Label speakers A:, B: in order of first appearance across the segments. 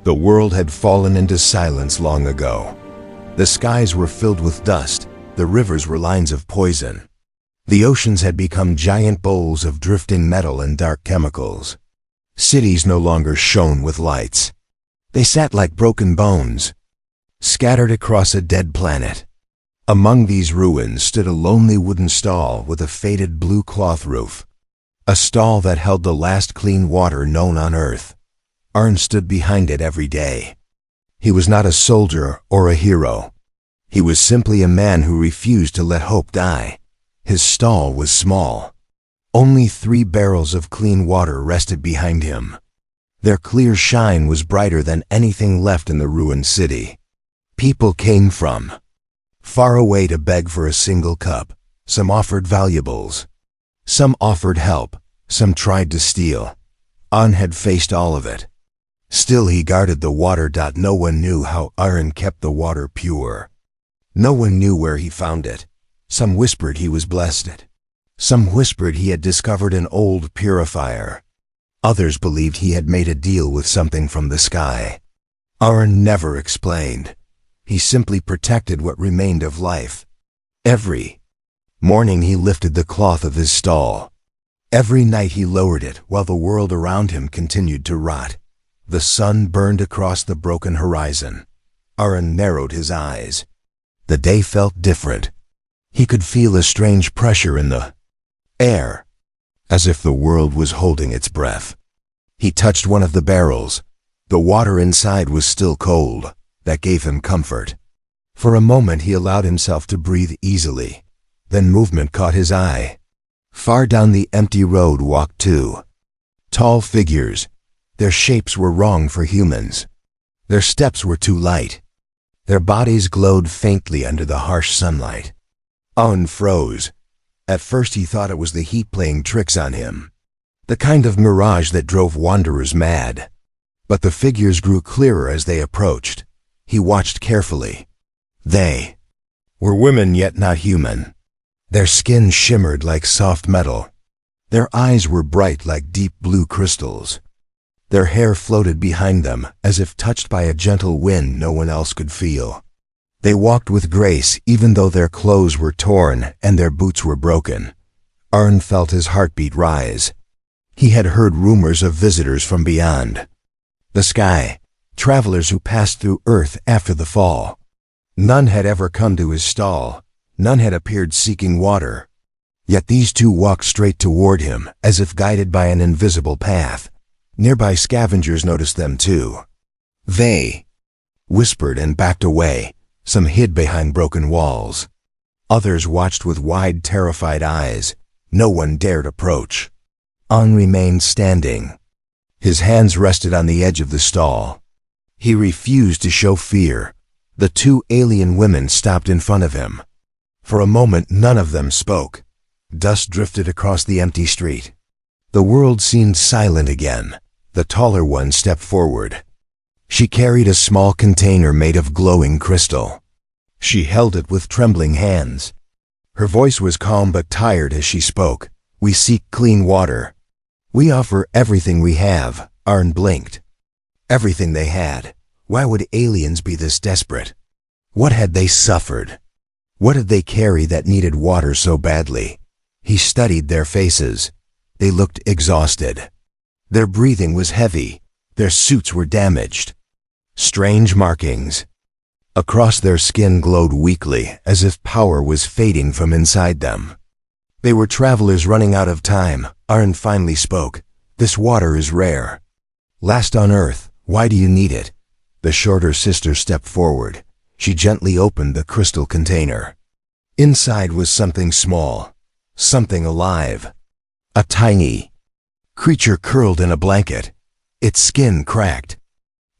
A: The world had fallen into silence long ago. The skies were filled with dust, the rivers were lines of poison. The oceans had become giant bowls of drifting metal and dark chemicals. Cities no longer shone with lights. They sat like broken bones, scattered across a dead planet. Among these ruins stood a lonely wooden stall with a faded blue cloth roof. A stall that held the last clean water known on Earth. Arn stood behind it every day. He was not a soldier or a hero. He was simply a man who refused to let hope die. His stall was small. Only 3 barrels of clean water rested behind him. Their clear shine was brighter than anything left in the ruined city. People came from far away to beg for a single cup. Some offered valuables. Some offered help. Some tried to steal. Arn had faced all of it. Still he guarded the water. No one knew how Arn kept the water pure. No one knew where he found it. Some whispered he was blessed. Some whispered he had discovered an old purifier. Others believed he had made a deal with something from the sky. Arn never explained. He simply protected what remained of life. Every morning he lifted the cloth of his stall. Every night he lowered it while the world around him continued to rot. The sun burned across the broken horizon. Arn narrowed his eyes. The day felt different. He could feel a strange pressure in the air, as if the world was holding its breath. He touched one of the barrels. The water inside was still cold. That gave him comfort. For a moment he allowed himself to breathe easily. Then movement caught his eye. Far down the empty road walked 2 tall figures. Their shapes were wrong for humans. Their steps were too light. Their bodies glowed faintly under the harsh sunlight. Arn froze. At first he thought it was the heat playing tricks on him, the kind of mirage that drove wanderers mad. But the figures grew clearer as they approached. He watched carefully. They were women, yet not human. Their skin shimmered like soft metal. Their eyes were bright like deep blue crystals. Their hair floated behind them as if touched by a gentle wind no one else could feel. They walked with grace even though their clothes were torn and their boots were broken. Arn felt his heartbeat rise. He had heard rumors of visitors from beyond the sky, travelers who passed through Earth after the fall. None had ever come to his stall. None had appeared seeking water. Yet these 2 walked straight toward him as if guided by an invisible path. Nearby scavengers noticed them too. They whispered and backed away. Some hid behind broken walls. Others watched with wide, terrified eyes. No one dared approach. Arn remained standing. His hands rested on the edge of the stall. He refused to show fear. The 2 alien women stopped in front of him. For a moment none of them spoke. Dust drifted across the empty street. The world seemed silent again. The taller one stepped forward. She carried a small container made of glowing crystal. She held it with trembling hands. Her voice was calm but tired as she spoke. "We seek clean water. We offer everything we have." Arn blinked. Everything they had. Why would aliens be this desperate? What had they suffered? What did they carry that needed water so badly? He studied their faces. They looked exhausted. Their breathing was heavy. Their suits were damaged. Strange markings across their skin glowed weakly, as if power was fading from inside them. They were travelers running out of time. Arn finally spoke. "This water is rare. Last on Earth. Why do you need it?" The shorter sister stepped forward. She gently opened the crystal container. Inside was something small, something alive. A tiny creature curled in a blanket. Its skin cracked.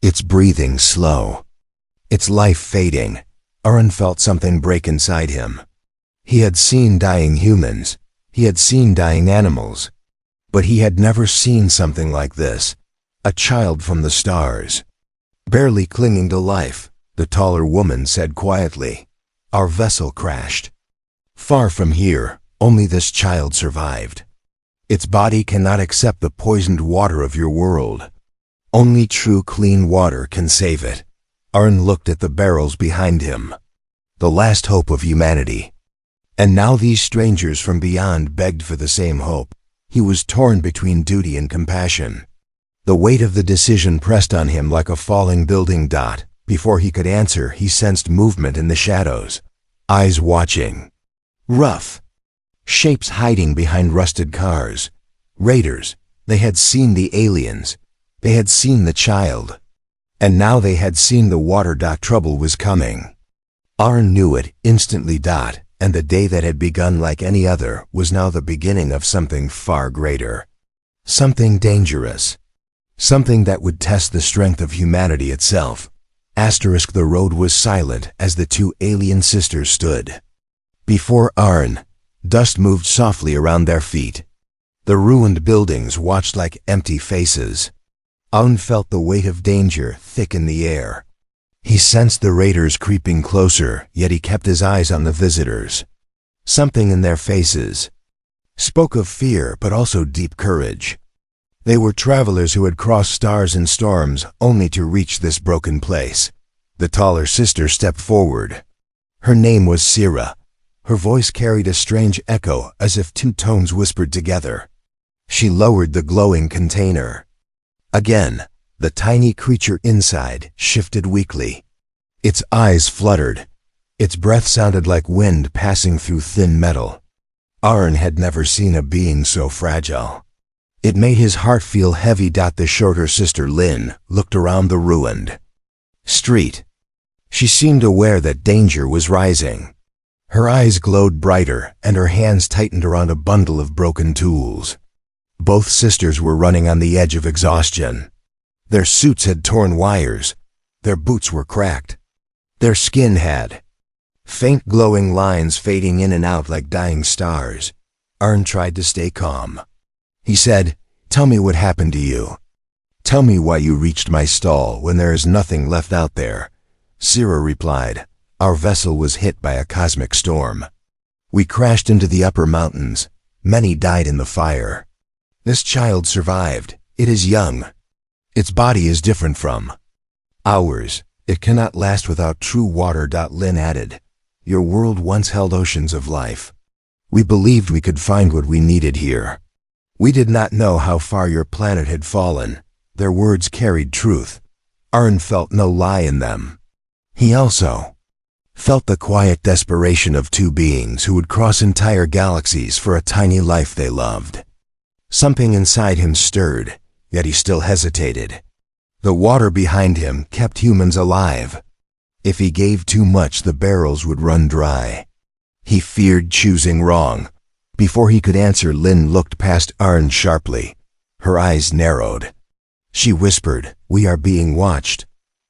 A: Its breathing slow. Its life fading. Arn felt something break inside him. He had seen dying humans. He had seen dying animals. But he had never seen something like this. A child from the stars. Barely clinging to life, the taller woman said quietly, "Our vessel crashed. Far from here, only this child survived. Its body cannot accept the poisoned water of your world. Only true clean water can save it. Arn looked at the barrels behind him. The last hope of humanity. And now these strangers from beyond begged for the same hope. He was torn between duty and compassion. The weight of the decision pressed on him like a falling building dot. Before he could answer, he sensed movement in the shadows. Eyes watching. Rough. Shapes hiding behind rusted cars. Raiders. They had seen the aliens. They had seen the child. And now they had seen the water. Trouble was coming. Arn knew it instantly. And the day that had begun like any other was now the beginning of something far greater. Something dangerous. Something that would test the strength of humanity itself. The road was silent as the two alien sisters stood. Before Arn, dust moved softly around their feet. The ruined buildings watched like empty faces. Arn felt the weight of danger thick in the air. He sensed the raiders creeping closer, yet he kept his eyes on the visitors. Something in their faces spoke of fear, but also deep courage. They were travelers who had crossed stars and storms only to reach this broken place. The taller sister stepped forward. Her name was Sira. Her voice carried a strange echo, as if two tones whispered together. She lowered the glowing container. Again, the tiny creature inside shifted weakly. Its eyes fluttered. Its breath sounded like wind passing through thin metal. Arn had never seen a being so fragile. It made his heart feel heavy. The shorter sister Lynn looked around the ruined street. She seemed aware that danger was rising. Her eyes glowed brighter, and her hands tightened around a bundle of broken tools. Both sisters were running on the edge of exhaustion. Their suits had torn wires. Their boots were cracked. Their skin had faint glowing lines fading in and out like dying stars. Arn tried to stay calm. He said, "Tell me what happened to you. Tell me why you reached my stall when there is nothing left out there." Sira replied, "Our vessel was hit by a cosmic storm. We crashed into the upper mountains. Many died in the fire. This child survived. It is young. Its body is different from ours. It cannot last without true water." Lynn added, "Your world once held oceans of life. We believed we could find what we needed here. We did not know how far your planet had fallen." Their words carried truth. Arn felt no lie in them. He also felt the quiet desperation of two beings who would cross entire galaxies for a tiny life they loved. Something inside him stirred, yet he still hesitated. The water behind him kept humans alive. If he gave too much, the barrels would run dry. He feared choosing wrong. Before he could answer, Lynn looked past Arn sharply. Her eyes narrowed. She whispered, "We are being watched."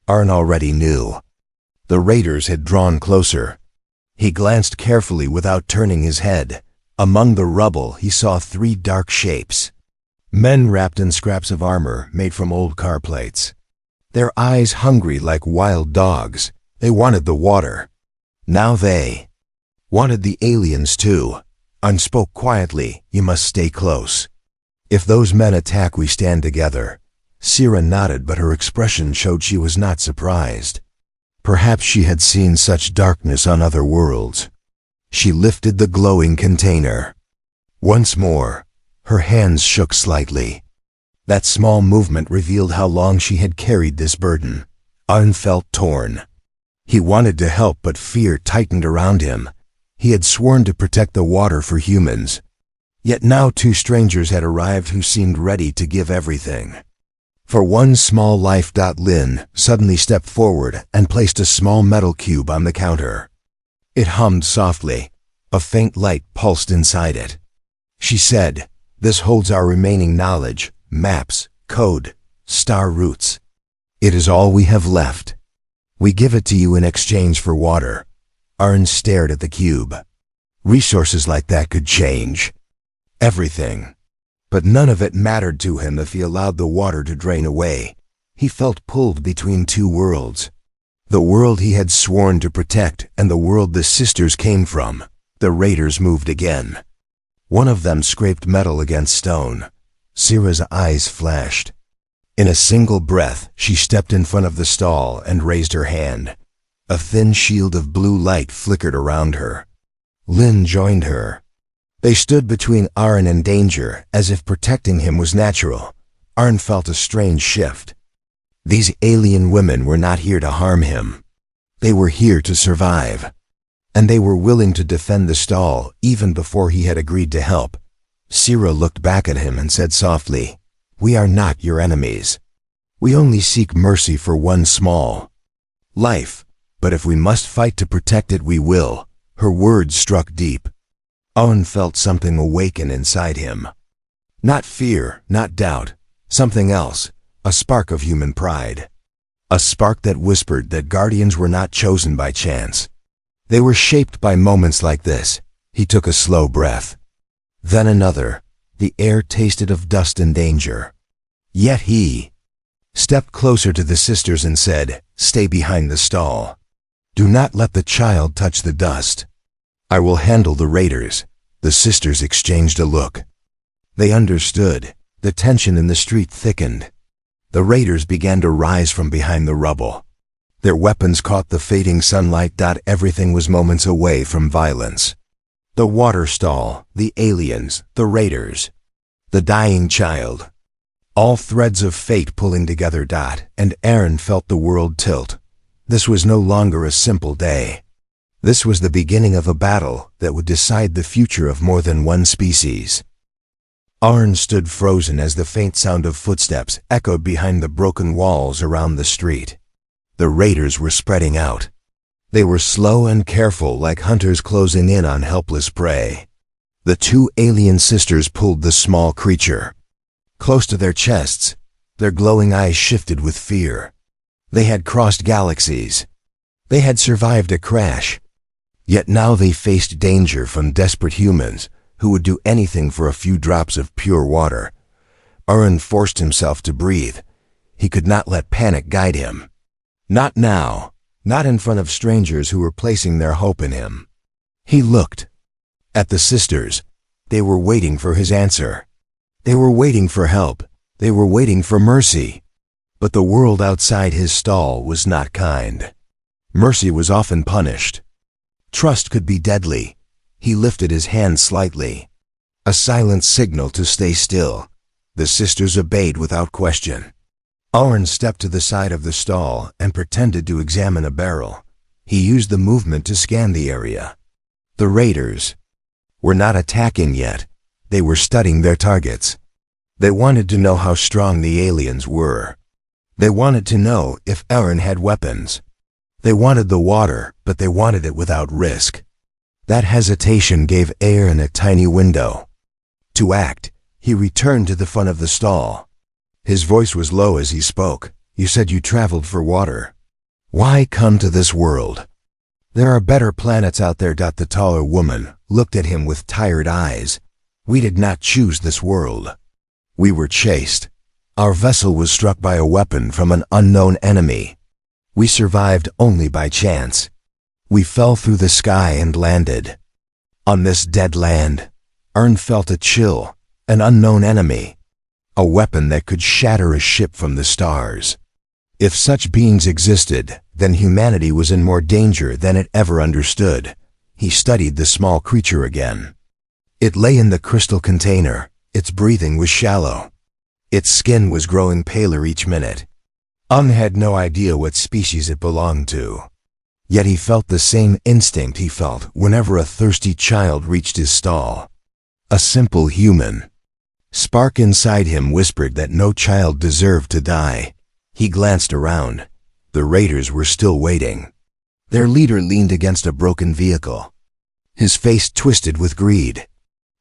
A: Arn already knew. The raiders had drawn closer. He glanced carefully without turning his head. Among the rubble, he saw three dark shapes. Men wrapped in scraps of armor made from old car plates. Their eyes hungry like wild dogs. They wanted the water. Now they wanted the aliens too. Arn spoke quietly, "You must stay close. If those men attack, we stand together." Sira nodded, but her expression showed she was not surprised. Perhaps she had seen such darkness on other worlds. She lifted the glowing container. Once more, her hands shook slightly. That small movement revealed how long she had carried this burden. Arn felt torn. He wanted to help, but fear tightened around him. He had sworn to protect the water for humans. Yet now two strangers had arrived who seemed ready to give everything. For one small life. Lynn suddenly stepped forward and placed a small metal cube on the counter. It hummed softly. A faint light pulsed inside it. She said, "This holds our remaining knowledge, maps, code, star routes. It is all we have left. We give it to you in exchange for water." Arn stared at the cube. Resources like that could change everything. But none of it mattered to him if he allowed the water to drain away. He felt pulled between two worlds. The world he had sworn to protect and the world the sisters came from. The raiders moved again. One of them scraped metal against stone. Sira's eyes flashed. In a single breath, she stepped in front of the stall and raised her hand. A thin shield of blue light flickered around her. Lynn joined her. They stood between Arn and danger, as if protecting him was natural. Arn felt a strange shift. These alien women were not here to harm him. They were here to survive. And they were willing to defend the stall even before he had agreed to help. Sira looked back at him and said softly, "We are not your enemies. We only seek mercy for one small life, but if we must fight to protect it, we will." Her words struck deep. Owen felt something awaken inside him. Not fear, not doubt, something else, a spark of human pride. A spark that whispered that guardians were not chosen by chance. They were shaped by moments like this. He took a slow breath. Then another. The air tasted of dust and danger. Yet he stepped closer to the sisters and said, "Stay behind the stall. Do not let the child touch the dust. I will handle the raiders." The sisters exchanged a look. They understood. The tension in the street thickened. The raiders began to rise from behind the rubble. Their weapons caught the fading sunlight. Everything was moments away from violence. The water stall, the aliens, the raiders, the dying child. All threads of fate pulling together. And Aaron felt the world tilt. This was no longer a simple day. This was the beginning of a battle that would decide the future of more than one species. Arn stood frozen as the faint sound of footsteps echoed behind the broken walls around the street. The raiders were spreading out. They were slow and careful, like hunters closing in on helpless prey. The two alien sisters pulled the small creature close to their chests. Their glowing eyes shifted with fear. They had crossed galaxies. They had survived a crash. Yet now they faced danger from desperate humans who would do anything for a few drops of pure water. Arn forced himself to breathe. He could not let panic guide him. Not now. Not in front of strangers who were placing their hope in him. He looked at the sisters. They were waiting for his answer. They were waiting for help. They were waiting for mercy. But the world outside his stall was not kind. Mercy was often punished. Trust could be deadly. He lifted his hand slightly. A silent signal to stay still. The sisters obeyed without question. Arn stepped to the side of the stall and pretended to examine a barrel. He used the movement to scan the area. The raiders were not attacking yet. They were studying their targets. They wanted to know how strong the aliens were. They wanted to know if Aaron had weapons. They wanted the water, but they wanted it without risk. That hesitation gave Aaron a tiny window to act. He returned to the front of the stall. His voice was low as he spoke. "You said you traveled for water. Why come to this world? There are better planets out there." The taller woman looked at him with tired eyes. "We did not choose this world. We were chased. Our vessel was struck by a weapon from an unknown enemy. We survived only by chance. We fell through the sky and landed on this dead land." Arn felt a chill. An unknown enemy. A weapon that could shatter a ship from the stars. If such beings existed, then humanity was in more danger than it ever understood. He studied the small creature again. It lay in the crystal container. Its breathing was shallow. Its skin was growing paler each minute. Ung had no idea what species it belonged to. Yet he felt the same instinct he felt whenever a thirsty child reached his stall. A simple human spark inside him whispered that no child deserved to die. He glanced around. The raiders were still waiting. Their leader leaned against a broken vehicle. His face twisted with greed.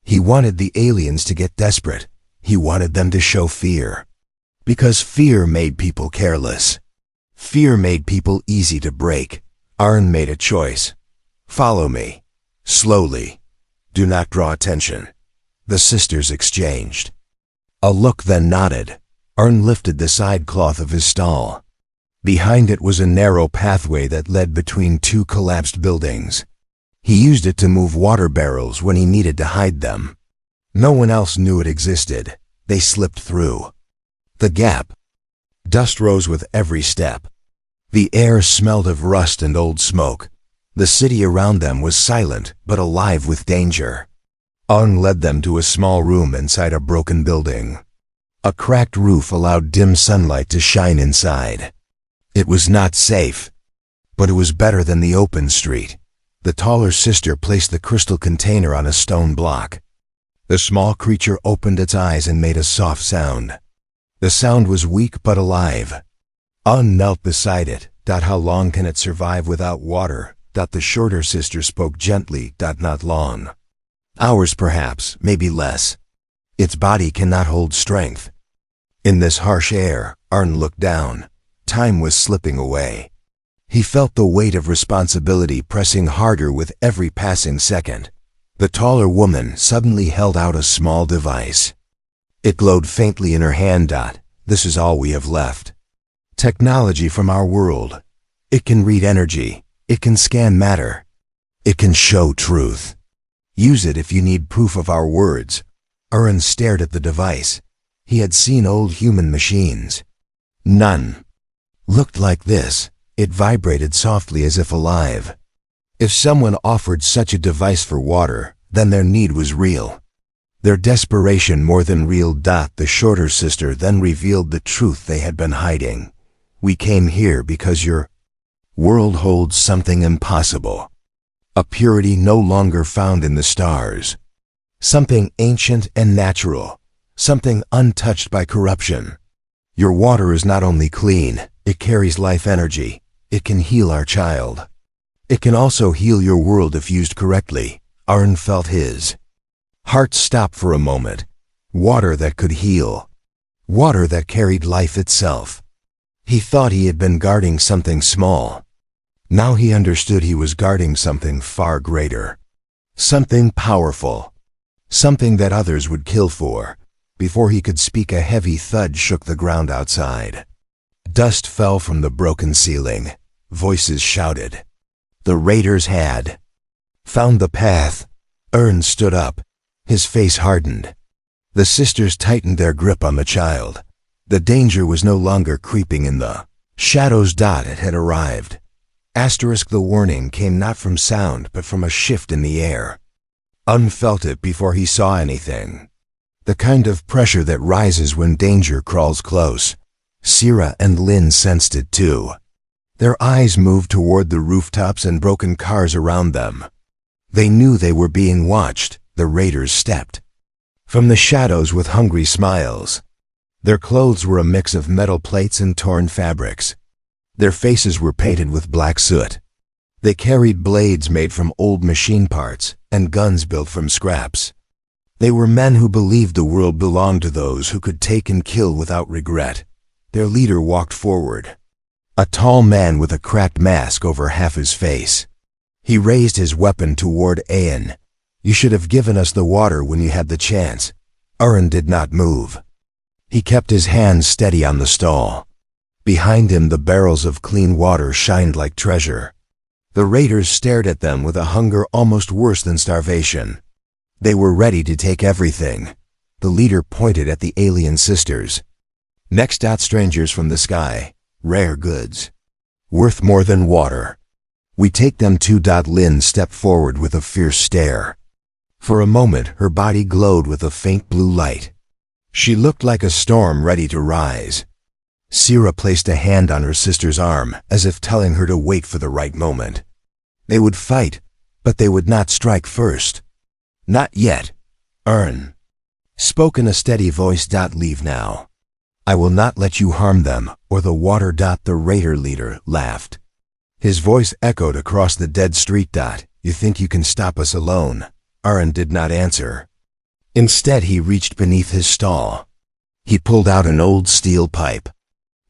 A: He wanted the aliens to get desperate. He wanted them to show fear. Because fear made people careless. Fear made people easy to break. Arn made a choice. "Follow me. Slowly. Do not draw attention." The sisters exchanged a look, then nodded. Arn lifted the side cloth of his stall. Behind it was a narrow pathway that led between two collapsed buildings. He used it to move water barrels when he needed to hide them. No one else knew it existed. They slipped through the gap. Dust rose with every step. The air smelled of rust and old smoke. The city around them was silent but alive with danger. Arn led them to a small room inside a broken building. A cracked roof allowed dim sunlight to shine inside. It was not safe, but it was better than the open street. The taller sister placed the crystal container on a stone block. The small creature opened its eyes and made a soft sound. The sound was weak but alive. Arn knelt beside it. How long can it survive without water? The shorter sister spoke gently. Not long. Hours perhaps, maybe less. Its body cannot hold strength. In this harsh air, Arn looked down. Time was slipping away. He felt the weight of responsibility pressing harder with every passing second. The taller woman suddenly held out a small device. It glowed faintly in her hand. This is all we have left. Technology from our world. It can read energy. It can scan matter. It can show truth. Use it if you need proof of our words. Arn stared at the device. He had seen old human machines. None looked like this. It vibrated softly as if alive. If someone offered such a device for water, then their need was real. Their desperation more than real. The shorter sister then revealed the truth they had been hiding. We came here because your world holds something impossible. A purity no longer found in the stars. Something ancient and natural. Something untouched by corruption. Your water is not only clean, it carries life energy. It can heal our child. It can also heal your world if used correctly. Arn felt his heart stop for a moment. Water that could heal. Water that carried life itself. He thought he had been guarding something small. Now he understood he was guarding something far greater. Something powerful. Something that others would kill for. Before he could speak, a heavy thud shook the ground outside. Dust fell from the broken ceiling. Voices shouted. The raiders had found the path. Arn stood up. His face hardened. The sisters tightened their grip on the child. The danger was no longer creeping in the shadows. It had arrived. The warning came not from sound but from a shift in the air. Arn felt it before he saw anything. The kind of pressure that rises when danger crawls close. Sira and Lynn sensed it too. Their eyes moved toward the rooftops and broken cars around them. They knew they were being watched. The raiders stepped from the shadows with hungry smiles. Their clothes were a mix of metal plates and torn fabrics. Their faces were painted with black soot. They carried blades made from old machine parts and guns built from scraps. They were men who believed the world belonged to those who could take and kill without regret. Their leader walked forward. A tall man with a cracked mask over half his face. He raised his weapon toward Ayan. You should have given us the water when you had the chance. Arn did not move. He kept his hands steady on the stall. Behind him the barrels of clean water shined like treasure. The raiders stared at them with a hunger almost worse than starvation. They were ready to take everything. The leader pointed at the alien sisters. Next, strangers from the sky. Rare goods. Worth more than water. We take them too. Lynn stepped forward with a fierce stare. For a moment her body glowed with a faint blue light. She looked like a storm ready to rise. Sira placed a hand on her sister's arm, as if telling her to wait for the right moment. They would fight, but they would not strike first. Not yet. Arn spoke in a steady voice. Leave now. I will not let you harm them, or the water. The raider leader laughed. His voice echoed across the dead street. You think you can stop us alone? Arn did not answer. Instead he reached beneath his stall. He pulled out an old steel pipe.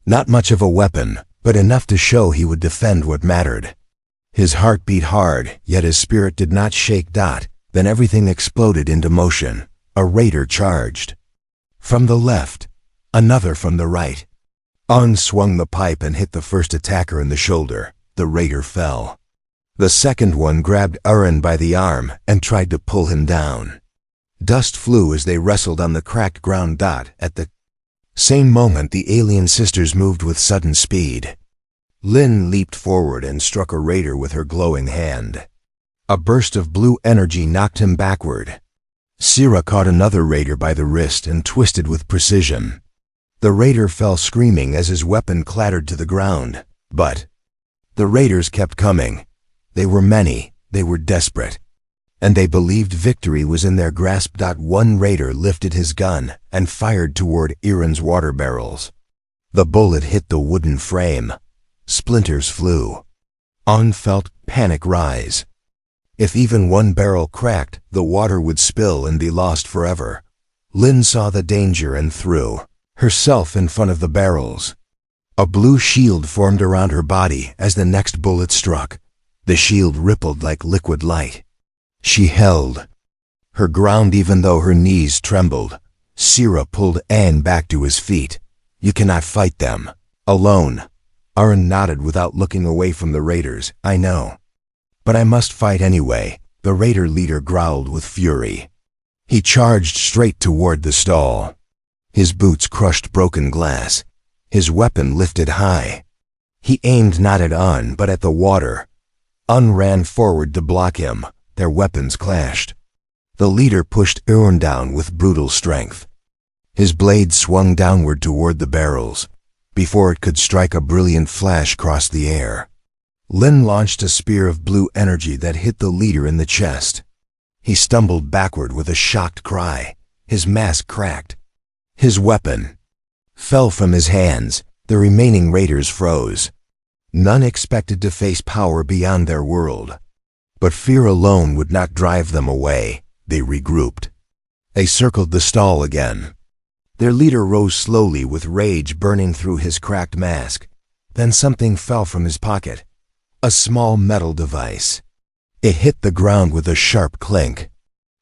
A: Not much of a weapon, but enough to show he would defend what mattered. His heart beat hard, yet his spirit did not shake. Then everything exploded into motion. A raider charged. From the left, another from the right. Arn swung the pipe and hit the first attacker in the shoulder. The raider fell. The second one grabbed Arn by the arm and tried to pull him down. Dust flew as they wrestled on the cracked ground. At the Same moment, the alien sisters moved with sudden speed. Lynn leaped forward and struck a raider with her glowing hand. A burst of blue energy knocked him backward. Sira caught another raider by the wrist and twisted with precision. The raider fell screaming as his weapon clattered to the ground, but the raiders kept coming. They were many, they were desperate, and they believed victory was in their grasp. One raider lifted his gun and fired toward Aaron's water barrels. The bullet hit the wooden frame. Splinters flew. Arn felt panic rise. If even one barrel cracked, the water would spill and be lost forever. Lynn saw the danger and threw herself in front of the barrels. A blue shield formed around her body as the next bullet struck. The shield rippled like liquid light. She held her ground even though her knees trembled. Sira pulled Anne back to his feet. You cannot fight them alone. Arn nodded without looking away from the raiders. I know. But I must fight anyway, the raider leader growled with fury. He charged straight toward the stall. His boots crushed broken glass. His weapon lifted high. He aimed not at Arn but at the water. Arn ran forward to block him. Their weapons clashed. The leader pushed Arn down with brutal strength. His blade swung downward toward the barrels. Before it could strike, a brilliant flash crossed the air. Lynn launched a spear of blue energy that hit the leader in the chest. He stumbled backward with a shocked cry. His mask cracked. His weapon fell from his hands. The remaining raiders froze. None expected to face power beyond their world. But fear alone would not drive them away. They regrouped. They circled the stall again. Their leader rose slowly with rage burning through his cracked mask. Then something fell from his pocket. A small metal device. It hit the ground with a sharp clink.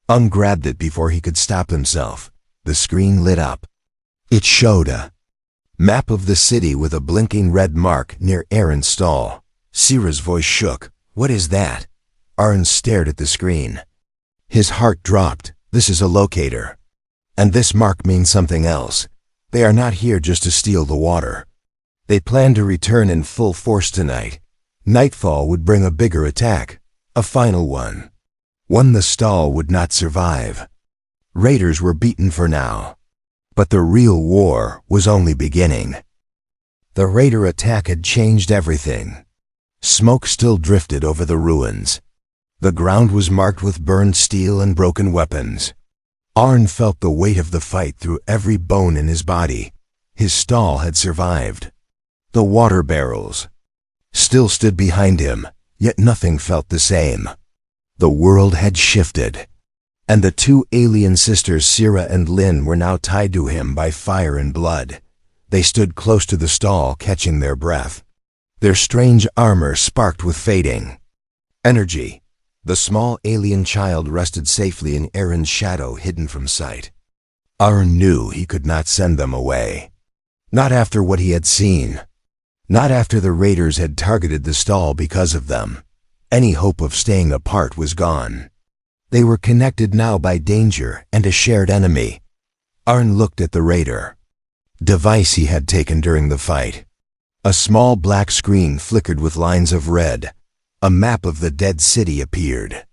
A: Arn grabbed it before he could stop himself. The screen lit up. It showed a map of the city with a blinking red mark near Aaron's stall. Sira's voice shook. What is that? Arn stared at the screen. His heart dropped. This is a locator. And this mark means something else. They are not here just to steal the water. They plan to return in full force tonight. Nightfall would bring a bigger attack. A final one. One the stall would not survive. Raiders were beaten for now. But the real war was only beginning. The raider attack had changed everything. Smoke still drifted over the ruins. The ground was marked with burned steel and broken weapons. Arn felt the weight of the fight through every bone in his body. His stall had survived. The water barrels still stood behind him, yet nothing felt the same. The world had shifted, and the two alien sisters Sira and Lynn were now tied to him by fire and blood. They stood close to the stall, catching their breath. Their strange armor sparked with fading energy. The small alien child rested safely in Aaron's shadow, hidden from sight. Arn knew he could not send them away. Not after what he had seen. Not after the raiders had targeted the stall because of them. Any hope of staying apart was gone. They were connected now by danger and a shared enemy. Arn looked at the raider device he had taken during the fight. A small black screen flickered with lines of red. A map of the dead city appeared.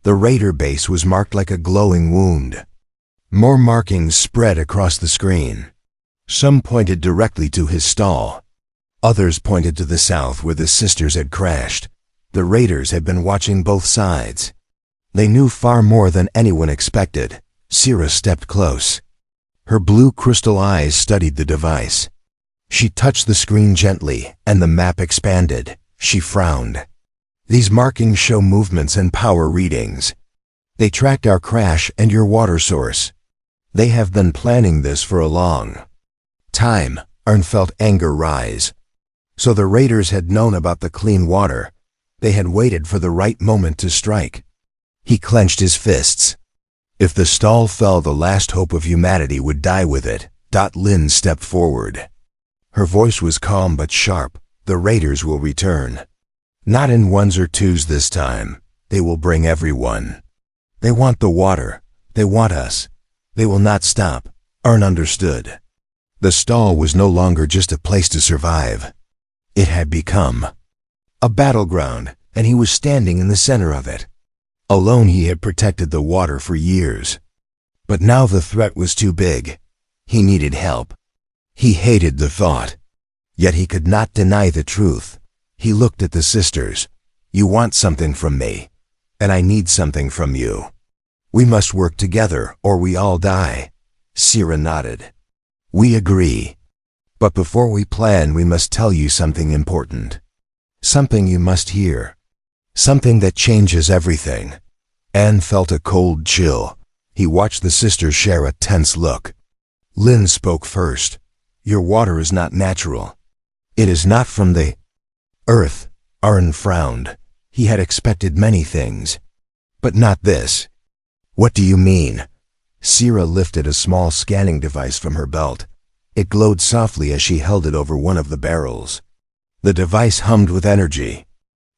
A: The raider base was marked like a glowing wound. More markings spread across the screen. Some pointed directly to his stall. Others pointed to the south where the sisters had crashed. The raiders had been watching both sides. They knew far more than anyone expected. Sira stepped close. Her blue crystal eyes studied the device. She touched the screen gently, and the map expanded. She frowned. These markings show movements and power readings. They tracked our crash and your water source. They have been planning this for a long time. Arn felt anger rise. So the raiders had known about the clean water. They had waited for the right moment to strike. He clenched his fists. If the stall fell, the last hope of humanity would die with it. Lynn stepped forward. Her voice was calm but sharp. The raiders will return. Not in ones or twos this time. They will bring everyone. They want the water. They want us. They will not stop. Arn understood. The stall was no longer just a place to survive. It had become a battleground, and he was standing in the center of it. Alone he had protected the water for years. But now the threat was too big. He needed help. He hated the thought. Yet he could not deny the truth. He looked at the sisters. "You want something from me, and I need something from you. We must work together, or we all die." Sira nodded. "We agree. But before we plan, we must tell you something important. Something you must hear. Something that changes everything." Anne felt a cold chill. He watched the sisters share a tense look. Lynn spoke first. "Your water is not natural. It is not from the earth." Arn frowned. He had expected many things, but not this. "What do you mean?" Sira lifted a small scanning device from her belt. It glowed softly as she held it over one of the barrels. The device hummed with energy.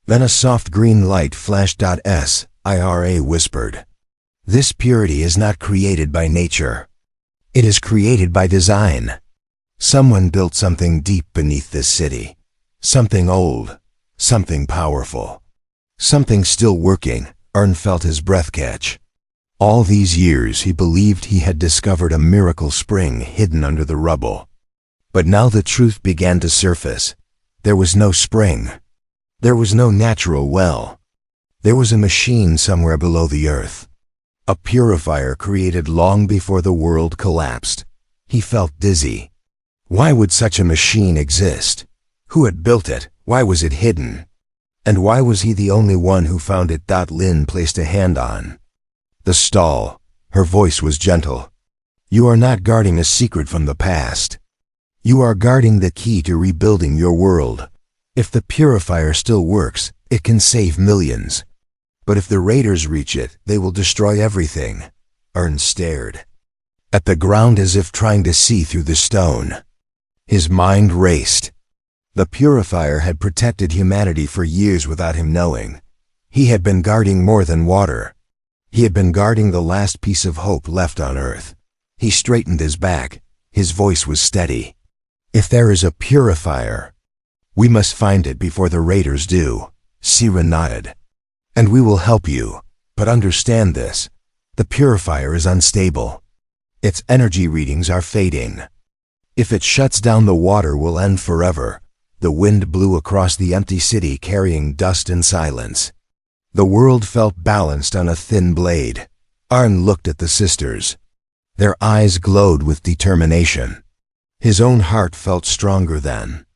A: Then a soft green light flashed. Ira whispered, "This purity is not created by nature. It is created by design. Someone built something deep beneath this city. Something old, something powerful, something still working." Arn felt his breath catch. All these years he believed he had discovered a miracle spring hidden under the rubble. But now the truth began to surface. There was no spring. There was no natural well. There was a machine somewhere below the earth. A purifier created long before the world collapsed. He felt dizzy. Why would such a machine exist? Who had built it? Why was it hidden? And why was he the only one who found it? Lynn placed a hand on the stall. Her voice was gentle. "You are not guarding a secret from the past. You are guarding the key to rebuilding your world. If the purifier still works, it can save millions. But if the raiders reach it, they will destroy everything." Arn stared at the ground as if trying to see through the stone. His mind raced. The purifier had protected humanity for years without him knowing. He had been guarding more than water. He had been guarding the last piece of hope left on Earth. He straightened his back. His voice was steady. "If there is a purifier, we must find it before the raiders do." Sira nodded. "And we will help you. But understand this. The purifier is unstable. Its energy readings are fading. If it shuts down, the water will end forever." The wind blew across the empty city, carrying dust and silence. The world felt balanced on a thin blade. Arn looked at the sisters. Their eyes glowed with determination. His own heart felt stronger than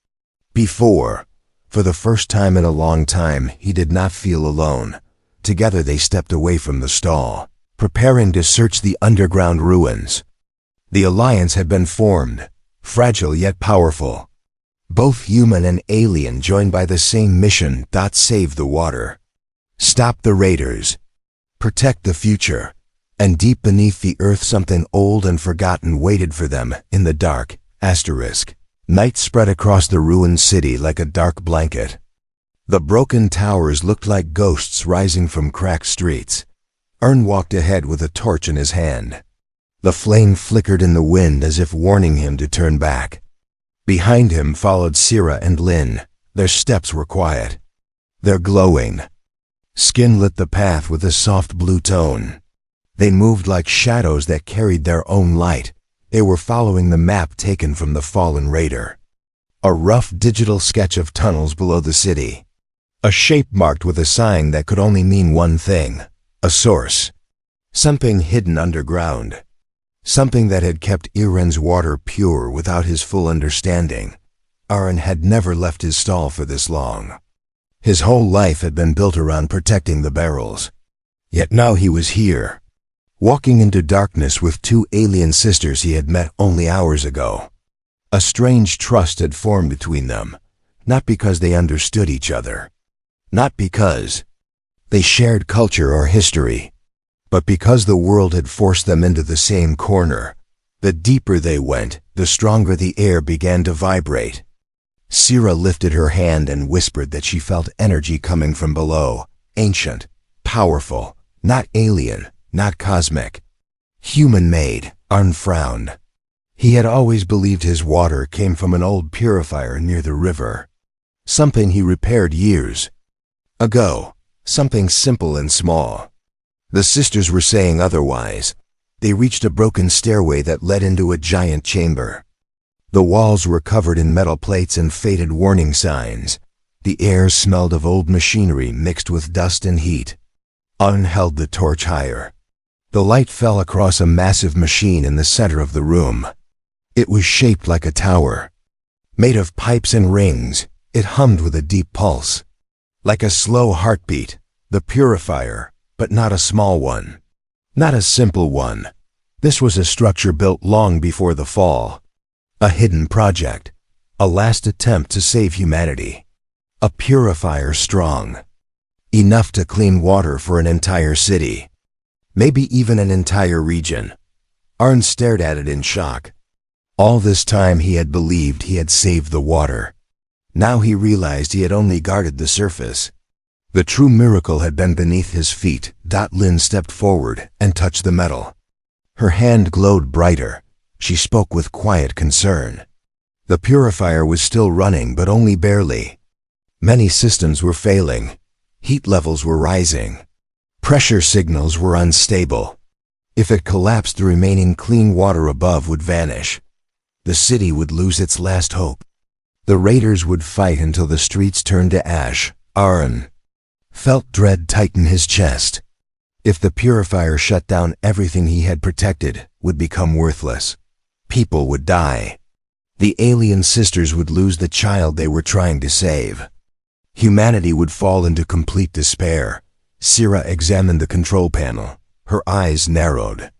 A: before. For the first time in a long time, he did not feel alone. Together they stepped away from the stall, preparing to search the underground ruins. The alliance had been formed, fragile yet powerful. Both human and alien, joined by the same mission: save the water, stop the raiders, protect the future. And deep beneath the earth, something old and forgotten waited for them in the dark. Night spread across the ruined city like a dark blanket. The broken towers looked like ghosts rising from cracked streets. Arn walked ahead with a torch in his hand. The flame flickered in the wind as if warning him to turn back. Behind him followed Sira and Lynn. Their steps were quiet. Their glowing skin lit the path with a soft blue tone. They moved like shadows that carried their own light. They were following the map taken from the fallen raider. A rough digital sketch of tunnels below the city. A shape marked with a sign that could only mean one thing: a source. Something hidden underground. Something that had kept Iren's water pure without his full understanding. Arn had never left his stall for this long. His whole life had been built around protecting the barrels. Yet now he was here, walking into darkness with two alien sisters he had met only hours ago. A strange trust had formed between them, not because they understood each other, not because they shared culture or history, but because the world had forced them into the same corner. The deeper they went, the stronger the air began to vibrate. Sira lifted her hand and whispered that she felt energy coming from below, ancient, powerful, not alien, not cosmic. Human-made. Arn frowned. He had always believed his water came from an old purifier near the river. Something he repaired years ago. Something simple and small. The sisters were saying otherwise. They reached a broken stairway that led into a giant chamber. The walls were covered in metal plates and faded warning signs. The air smelled of old machinery mixed with dust and heat. Arn held the torch higher. The light fell across a massive machine in the center of the room. It was shaped like a tower. Made of pipes and rings, it hummed with a deep pulse. Like a slow heartbeat, the purifier, but not a small one. Not a simple one. This was a structure built long before the fall. A hidden project. A last attempt to save humanity. A purifier strong. Enough to clean water for an entire city. Maybe even an entire region. Arn stared at it in shock. All this time he had believed he had saved the water. Now he realized he had only guarded the surface. The true miracle had been beneath his feet. Lin stepped forward and touched the metal. Her hand glowed brighter. She spoke with quiet concern. The purifier was still running, but only barely. Many systems were failing. Heat levels were rising. Pressure signals were unstable. If it collapsed, the remaining clean water above would vanish. The city would lose its last hope. The raiders would fight until the streets turned to ash. Arn felt dread tighten his chest. If the purifier shut down, everything he had protected would become worthless. People would die. The alien sisters would lose the child they were trying to save. Humanity would fall into complete despair. Sira examined the control panel. Her eyes narrowed.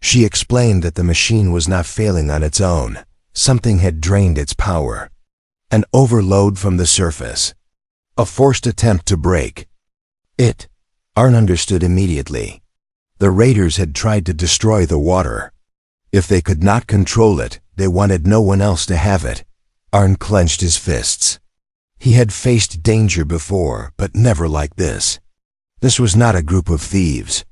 A: She explained that the machine was not failing on its own. Something had drained its power. An overload from the surface. A forced attempt to break it. Arn understood immediately. The raiders had tried to destroy the water. If they could not control it, they wanted no one else to have it. Arn clenched his fists. He had faced danger before, but never like this. This was not a group of thieves.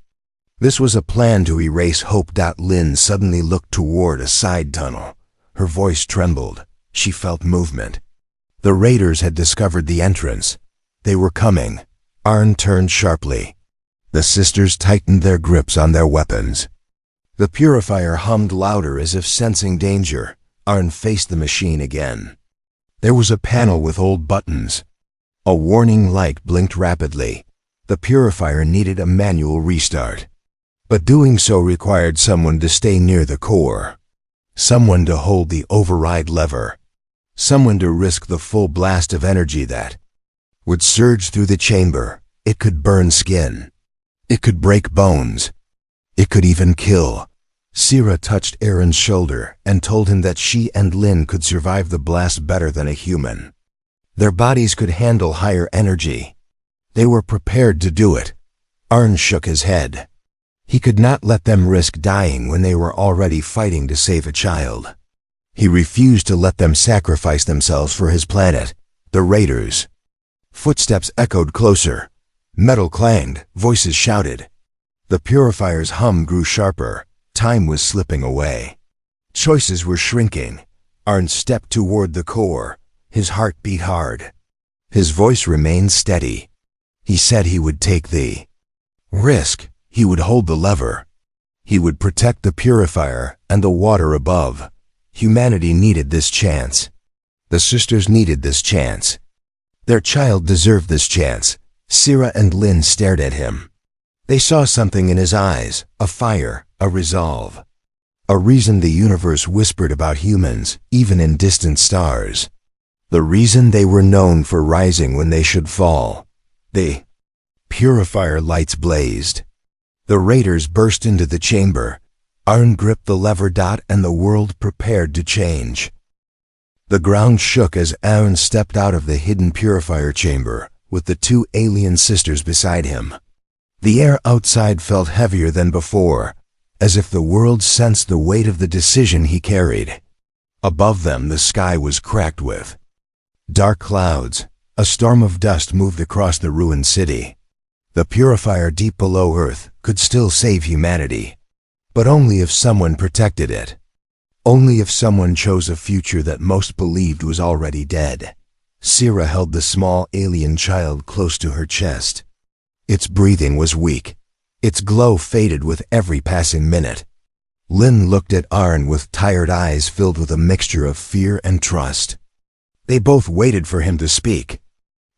A: This was a plan to erase hope. Lin suddenly looked toward a side tunnel. Her voice trembled. She felt movement. The raiders had discovered the entrance. They were coming. Arn turned sharply. The sisters tightened their grips on their weapons. The purifier hummed louder as if sensing danger. Arn faced the machine again. There was a panel with old buttons. A warning light blinked rapidly. The purifier needed a manual restart. But doing so required someone to stay near the core. Someone to hold the override lever. Someone to risk the full blast of energy that would surge through the chamber. It could burn skin. It could break bones. It could even kill. Sira touched Aaron's shoulder and told him that she and Lin could survive the blast better than a human. Their bodies could handle higher energy. They were prepared to do it. Arn shook his head. He could not let them risk dying when they were already fighting to save a child. He refused to let them sacrifice themselves for his planet, the raiders. Footsteps echoed closer. Metal clanged, voices shouted. The purifier's hum grew sharper. Time was slipping away. Choices were shrinking. Arn stepped toward the core. His heart beat hard. His voice remained steady. He said he would take the risk. He would hold the lever. He would protect the purifier and the water above. Humanity needed this chance. The sisters needed this chance. Their child deserved this chance. Sira and Lin stared at him. They saw something in his eyes, a fire, a resolve. A reason the universe whispered about humans, even in distant stars. The reason they were known for rising when they should fall. The purifier lights blazed. The raiders burst into the chamber. Arn gripped the lever. And the world prepared to change. The ground shook as Arn stepped out of the hidden purifier chamber, with the two alien sisters beside him. The air outside felt heavier than before, as if the world sensed the weight of the decision he carried. Above them, the sky was cracked with dark clouds. A storm of dust moved across the ruined city. The purifier deep below Earth could still save humanity, but only if someone protected it. Only if someone chose a future that most believed was already dead. Sira held the small alien child close to her chest. Its breathing was weak. Its glow faded with every passing minute. Lynn looked at Arn with tired eyes filled with a mixture of fear and trust. They both waited for him to speak.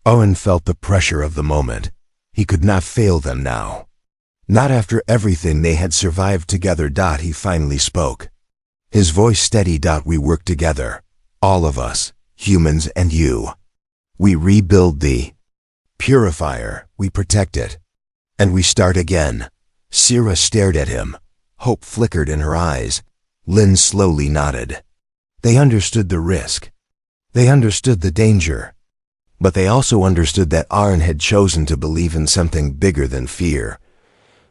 A: Owen felt the pressure of the moment. He could not fail them now. Not after everything they had survived together. He finally spoke. His voice steady. We work together. All of us, humans and you. We rebuild the purifier, we protect it. And we start again. Sira stared at him. Hope flickered in her eyes. Lynn slowly nodded. They understood the risk. They understood the danger. But they also understood that Arn had chosen to believe in something bigger than fear.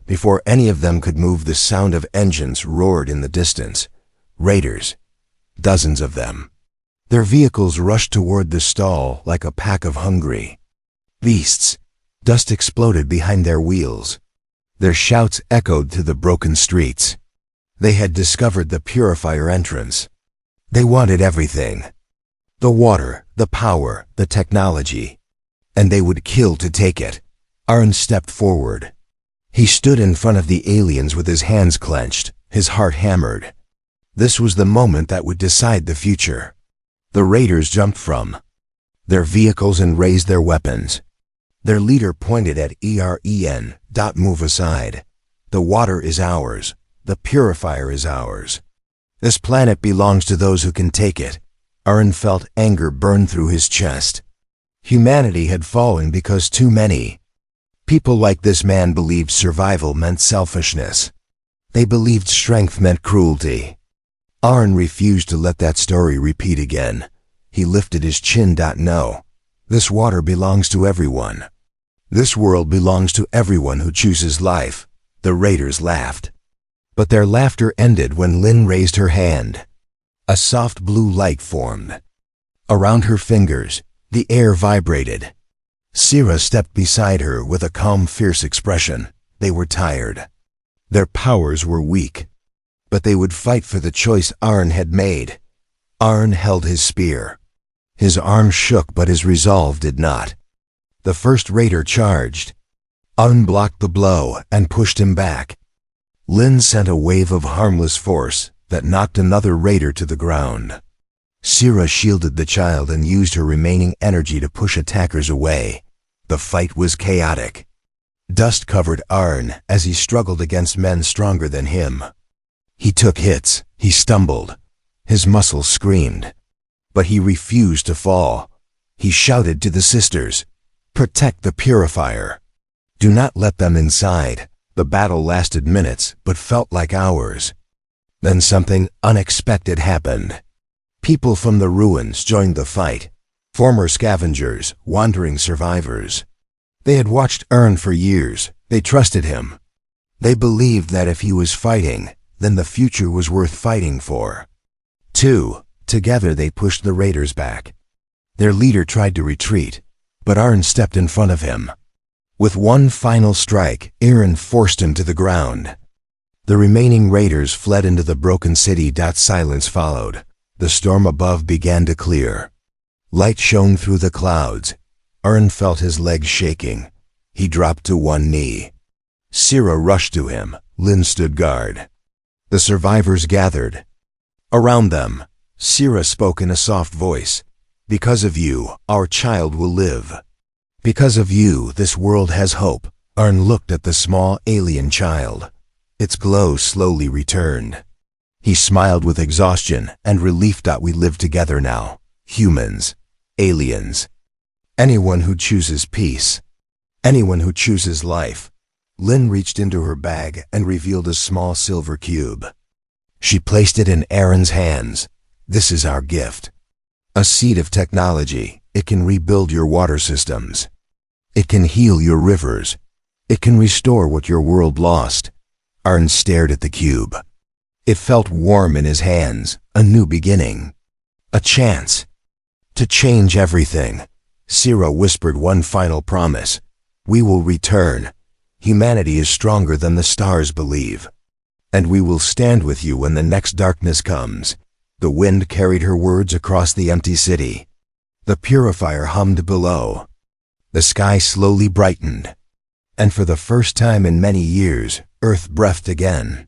A: Before any of them could move, the sound of engines roared in the distance. Raiders. Dozens of them. Their vehicles rushed toward the stall like a pack of hungry beasts. Dust exploded behind their wheels. Their shouts echoed through the broken streets. They had discovered the purifier entrance. They wanted everything. The water, the power, the technology. And they would kill to take it. Arn stepped forward. He stood in front of the aliens with his hands clenched, his heart hammered. This was the moment that would decide the future. The raiders jumped from their vehicles and raised their weapons. Their leader pointed at EREN. Move aside. The water is ours. The purifier is ours. This planet belongs to those who can take it. Arn felt anger burn through his chest. Humanity had fallen because too many people like this man believed survival meant selfishness. They believed strength meant cruelty. Arn refused to let that story repeat again. He lifted his chin. No. This water belongs to everyone. This world belongs to everyone who chooses life. The raiders laughed. But their laughter ended when Lynn raised her hand. A soft blue light formed. Around her fingers, the air vibrated. Sira stepped beside her with a calm, fierce expression. They were tired. Their powers were weak. But they would fight for the choice Arn had made. Arn held his spear. His arm shook, but his resolve did not. The first raider charged. Arn blocked the blow and pushed him back. Lynn sent a wave of harmless force that knocked another raider to the ground. Sira shielded the child and used her remaining energy to push attackers away. The fight was chaotic. Dust covered Arn as he struggled against men stronger than him. He took hits, he stumbled, his muscles screamed. But he refused to fall. He shouted to the sisters, "Protect the purifier. Do not let them inside." The battle lasted minutes, but felt like hours. Then something unexpected happened. People from the ruins joined the fight. Former scavengers, wandering survivors. They had watched Arn for years. They trusted him. They believed that if he was fighting, then the future was worth fighting for. Together they pushed the raiders back. Their leader tried to retreat, but Arn stepped in front of him. With one final strike, Arn forced him to the ground. The remaining raiders fled into the broken city. Silence followed. The storm above began to clear. Light shone through the clouds. Arn felt his legs shaking. He dropped to one knee. Sira rushed to him. Lynn stood guard. The survivors gathered around them. Sira spoke in a soft voice. "Because of you, our child will live. Because of you, this world has hope." Arn looked at the small alien child. Its glow slowly returned. He smiled with exhaustion and relief. We live together now. Humans, aliens, anyone who chooses peace, anyone who chooses life. Lynn reached into her bag and revealed a small silver cube. She placed it in Aaron's hands. "This is our gift. A seed of technology. It can rebuild your water systems. It can heal your rivers. It can restore what your world lost." Arn stared at the cube. It felt warm in his hands. A new beginning. A chance to change everything. Sira whispered one final promise. "We will return. Humanity is stronger than the stars believe. And we will stand with you when the next darkness comes." The wind carried her words across the empty city. The purifier hummed below. The sky slowly brightened. And for the first time in many years, Earth breathed again.